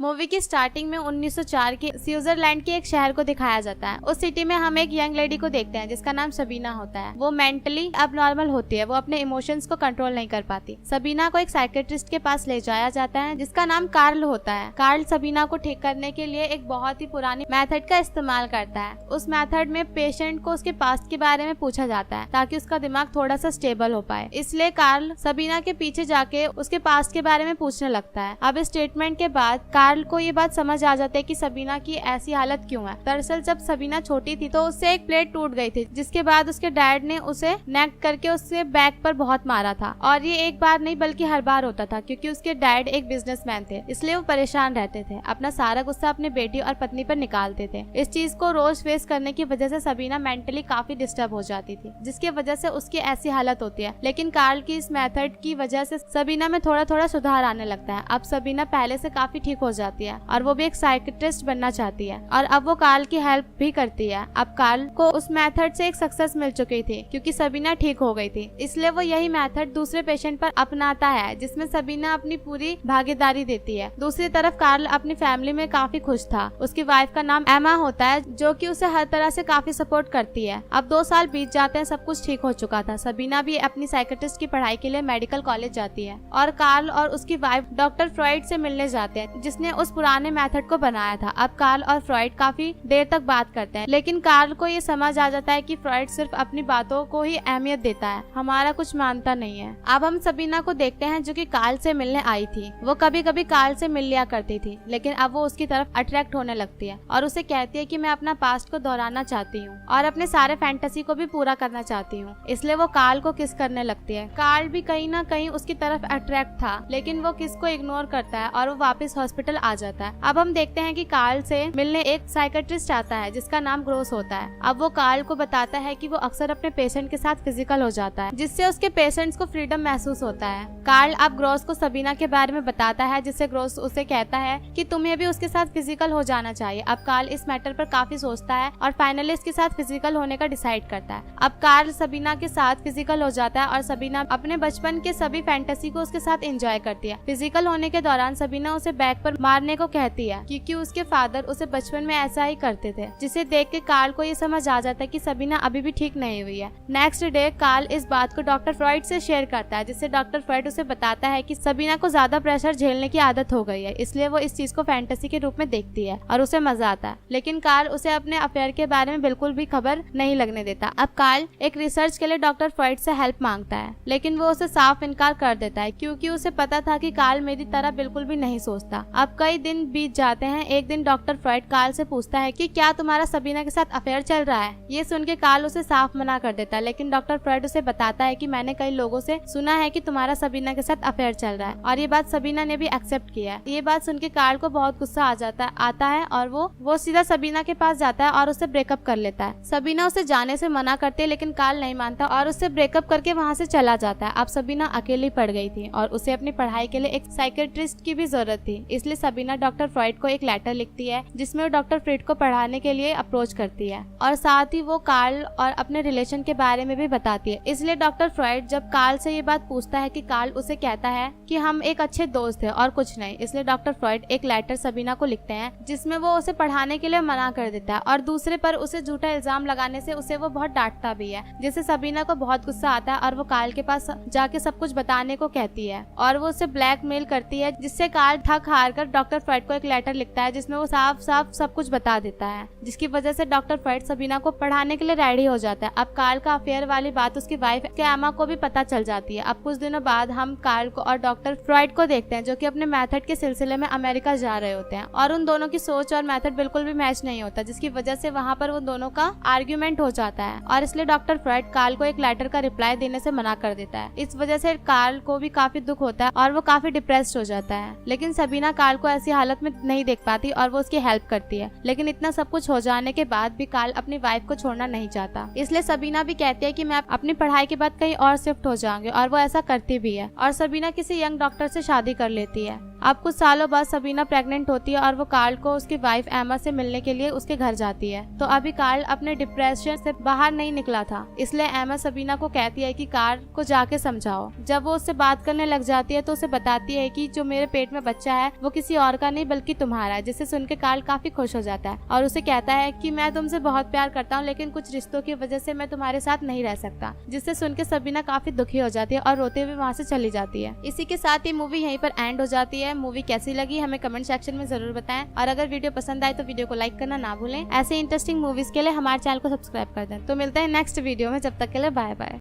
Movie की starting में 1904 के स्विट्जरलैंड के एक शहर को दिखाया जाता है। उस सिटी में हम एक यंग लेडी को देखते हैं जिसका नाम सबीना होता है। वो मेंटली अबनॉर्मल होती है, वो अपने इमोशंस को कंट्रोल नहीं कर पाती। सबीना को एक साइकेट्रिस्ट के पास ले जाया जाता है जिसका नाम कार्ल होता है। कार्ल सबीना को ठीक करने के लिए एक बहुत ही पुरानी मेथड का इस्तेमाल करता है। उस मेथड में पेशेंट को उसके पास्ट के बारे में पूछा जाता है ताकि उसका दिमाग थोड़ा सा स्टेबल हो पाए। इसलिए कार्ल सबीना के पीछे जाके उसके पास्ट के बारे में पूछने लगता है। अब इस स्टेटमेंट के बाद कार्ल को ये बात समझ आ जाती है कि सबीना की ऐसी हालत क्यों है। दरअसल जब सबीना छोटी थी तो उससे एक प्लेट टूट गई थी, जिसके बाद उसके डैड ने उसे नेक करके उससे बैक पर बहुत मारा था। और ये एक बार नहीं बल्कि हर बार होता था, क्योंकि उसके डैड एक बिजनेसमैन थे, इसलिए वो परेशान रहते थे। अपना सारा गुस्सा अपने बेटी और पत्नी पर निकालते थे। इस चीज को रोज फेस करने की वजह से सबीना मेंटली काफी डिस्टर्ब हो जाती थी, जिसकी वजह से उसकी ऐसी हालत होती है। लेकिन कार्ल की इस मेथड की वजह से सबीना में थोड़ा थोड़ा सुधार आने लगता है। अब सबीना पहले से काफी ठीक हो जाती है और वो भी एक साइकियाट्रिस्ट बनना चाहती है और अब वो कार्ल की हेल्प भी करती है। अब कार्ल को उस मेथड से एक सक्सेस मिल चुकी थी क्योंकि सबीना ठीक हो गई थी, इसलिए वो यही मेथड दूसरे पेशेंट पर अपनाता है जिसमें सबीना अपनी पूरी भागीदारी देती है। दूसरी तरफ कार्ल अपनी फैमिली में काफी खुश था। उसकी वाइफ का नाम एमा होता है जो कि उसे हर तरह से काफी सपोर्ट करती है। अब 2 साल बीत जाते हैं, सब कुछ ठीक हो चुका था। सबीना भी अपनी साइकियाट्रिस्ट की पढ़ाई के लिए मेडिकल कॉलेज जाती है और कार्ल और उसकी वाइफ डॉक्टर फ्रॉइड से मिलने जाते हैं जिसने उस पुराने मेथड को बनाया था। अब कार्ल और फ्रॉइड काफी देर तक बात करते हैं, लेकिन कार्ल को ये समझ आ जाता है कि फ्रॉइड सिर्फ अपनी बातों को ही अहमियत देता है, हमारा कुछ मानता नहीं है। अब हम सबीना को देखते हैं जो कि कार्ल से मिलने आई थी। वो कभी कभी कार्ल से मिल लिया करती थी, लेकिन अब वो उसकी तरफ अट्रैक्ट होने लगती है और उसे कहती है कि मैं अपना पास्ट को दोहराना चाहती हूँ और अपने सारे फैंटेसी को भी पूरा करना चाहती हूँ। इसलिए वो कार्ल को किस करने लगती है। कार्ल भी कहीं ना कहीं उसकी तरफ अट्रैक्ट था, लेकिन वो किस को इग्नोर करता है और वो वापस हॉस्पिटल आ जाता है। अब हम देखते हैं कि कार्ल से मिलने एक साइकियाट्रिस्ट आता है जिसका नाम ग्रोस होता है। अब वो कार्ल को बताता है कि वो अक्सर अपने पेशेंट के साथ फिजिकल हो जाता है, जिससे उसके पेशेंट्स को फ्रीडम महसूस होता है। कार्ल अब ग्रोस को सबीना के बारे में बताता है, जिससे ग्रोस उसे कहता है कि तुम्हें भी उसके साथ फिजिकल हो जाना चाहिए। अब कार्ल इस मैटर पर काफी सोचता है और फाइनली इसके साथ फिजिकल होने का डिसाइड करता है। अब कार्ल सबीना के साथ फिजिकल हो जाता है और सबीना अपने बचपन के सभी फैंटेसी को उसके साथ एंजॉय करती है। फिजिकल होने के दौरान सबीना उसे बैक पर मारने को कहती है क्योंकि उसके फादर उसे बचपन में ऐसा ही करते थे, जिसे देख के कार्ल को ये समझ आ जाता है कि सबीना अभी भी ठीक नहीं हुई है। नेक्स्ट डे कार्ल इस बात को डॉक्टर फ्रॉइड से शेयर करता है, जिससे डॉक्टर फ्रॉइड उसे बताता है कि सबीना को ज्यादा प्रेशर झेलने की आदत हो गई है, इसलिए वो इस चीज को फैंटेसी के रूप में देखती है और उसे मजा आता है। लेकिन कार्ल उसे अपने अफेयर के बारे में बिल्कुल भी खबर नहीं लगने देता। अब कार्ल एक रिसर्च के लिए डॉक्टर फ्रॉइड से हेल्प मांगता है, लेकिन वो उसे साफ इनकार कर देता है क्योंकि उसे पता था कि कार्ल मेरी तरह बिल्कुल भी नहीं सोचता। अब कई दिन बीत जाते हैं। एक दिन डॉक्टर फ्रॉइड कार्ल से पूछता है कि क्या तुम्हारा सबीना के साथ अफेयर चल रहा है। ये सुन के कार्ल उसे साफ मना कर देता है, लेकिन डॉक्टर फ्रॉइड उसे बताता है कि मैंने कई लोगों से सुना है कि तुम्हारा सबीना के साथ अफेयर चल रहा है, और ये बात सबीना ने भी एक्सेप्ट किया है। ये बात सुन के कार्ल को बहुत गुस्सा आता है और वो सीधा सबीना के पास जाता है और उससे ब्रेकअप कर लेता है। सबीना उसे जाने से मना करती है, लेकिन कार्ल नहीं मानता और उससे ब्रेकअप करके वहाँ से चला जाता है। अब सबीना अकेली पड़ गई थी और उसे अपनी पढ़ाई के लिए एक साइकियाट्रिस्ट की भी जरूरत थी, इसलिए सबीना डॉक्टर फ्रॉइड को एक लेटर लिखती है जिसमें वो डॉक्टर फ्रॉइड को पढ़ाने के लिए अप्रोच करती है और साथ ही वो कार्ल और अपने रिलेशन के बारे में भी बताती है। इसलिए डॉक्टर फ्रॉइड जब कार्ल से ये बात पूछता है कि कार्ल उसे कहता है कि हम एक अच्छे दोस्त हैं और कुछ नहीं, इसलिए डॉक्टर फ्रॉइड एक लेटर सबीना को लिखते हैं जिसमें वो उसे पढ़ाने के लिए मना कर देता है और दूसरे पर उसे झूठा इल्जाम लगाने से उसे वो बहुत डांटता भी है, जिससे सबीना को बहुत गुस्सा आता है और वो कार्ल के पास जाके सब कुछ बताने को कहती है और वो उसे ब्लैकमेल करती है, जिससे कार्ल थक हार कर डॉक्टर फ्रॉइड को एक लेटर लिखता है जिसमें वो साफ साफ सब कुछ बता देता है, जिसकी वजह से डॉक्टर फ्रॉइड सबीना को पढ़ाने के लिए रेडी हो जाता है। अब कार्ल का अफेयर वाली बात उसकी वाइफ एमा को भी पता चल जाती है। अब कुछ दिनों बाद हम कार्ल को और डॉक्टर फ्रॉइड को देखते हैं जो कि अपने मेथड के सिलसिले में अमेरिका जा रहे होते हैं और उन दोनों की सोच और मेथड बिल्कुल भी मैच नहीं होता, जिसकी वजह से वहाँ पर उन दोनों का आर्ग्यूमेंट हो जाता है और इसलिए डॉक्टर फ्रॉइड कार्ल को एक लेटर का रिप्लाई देने से मना कर देता है। इस वजह से कार्ल को भी काफी दुख होता है और वो काफी डिप्रेस्ड हो जाता है, लेकिन सबीना कार्ल को ऐसी हालत में नहीं देख पाती और वो उसकी हेल्प करती है। लेकिन इतना सब कुछ हो जाने के बाद भी कार्ल अपनी वाइफ को छोड़ना नहीं चाहता, इसलिए सबीना भी कहती है कि मैं अपनी पढ़ाई के बाद कहीं और शिफ्ट हो जाऊंगी और वो ऐसा करती भी है और सबीना किसी यंग डॉक्टर से शादी कर लेती है। अब कुछ सालों बाद सबीना प्रेग्नेंट होती है और वो कार्ल को उसकी वाइफ एमा से मिलने के लिए उसके घर जाती है। तो अभी कार्ल अपने डिप्रेशन से बाहर नहीं निकला था, इसलिए एमा सबीना को कहती है कि कार्ल को जाके समझाओ। जब वो उससे बात करने लग जाती है तो उसे बताती है कि जो मेरे पेट में बच्चा है वो किसी और का नहीं बल्कि तुम्हारा है, जिसे सुन के कार्ल काफी खुश हो जाता है और उसे कहता है कि मैं तुमसे बहुत प्यार करता हूँ, लेकिन कुछ रिश्तों की वजह से मैं तुम्हारे साथ नहीं रह सकता। जिससे सुन के सबीना काफी दुखी हो जाती है और रोते हुए वहाँ से चली जाती है। इसी के साथ ही मूवी यहीं पर एंड हो जाती है। मूवी कैसी लगी हमें कमेंट सेक्शन में जरूर बताएं, और अगर वीडियो पसंद आए तो वीडियो को लाइक करना ना भूलें। ऐसे इंटरेस्टिंग मूवीज के लिए हमारे चैनल को सब्सक्राइब कर दें। तो मिलते हैं नेक्स्ट वीडियो में, जब तक के लिए बाय बाय।